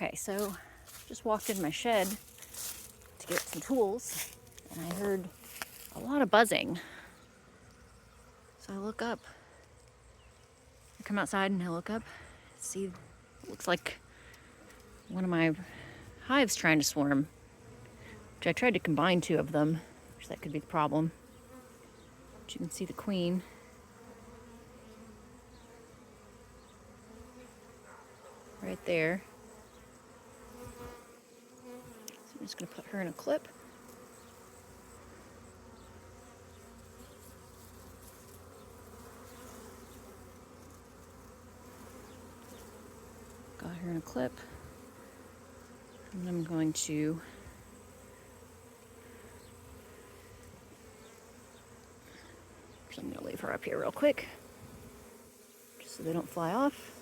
Okay, so just walked in my shed to get some tools, and I heard a lot of buzzing. So I look up. I come outside and I look up, see it looks like one of my hives trying to swarm, which I tried to combine two of them, which that could be the problem. But you can see the queen. Right there. So I'm just going to put her in a clip. Got her in a clip. And I'm going to leave her up here real quick, just so they don't fly off.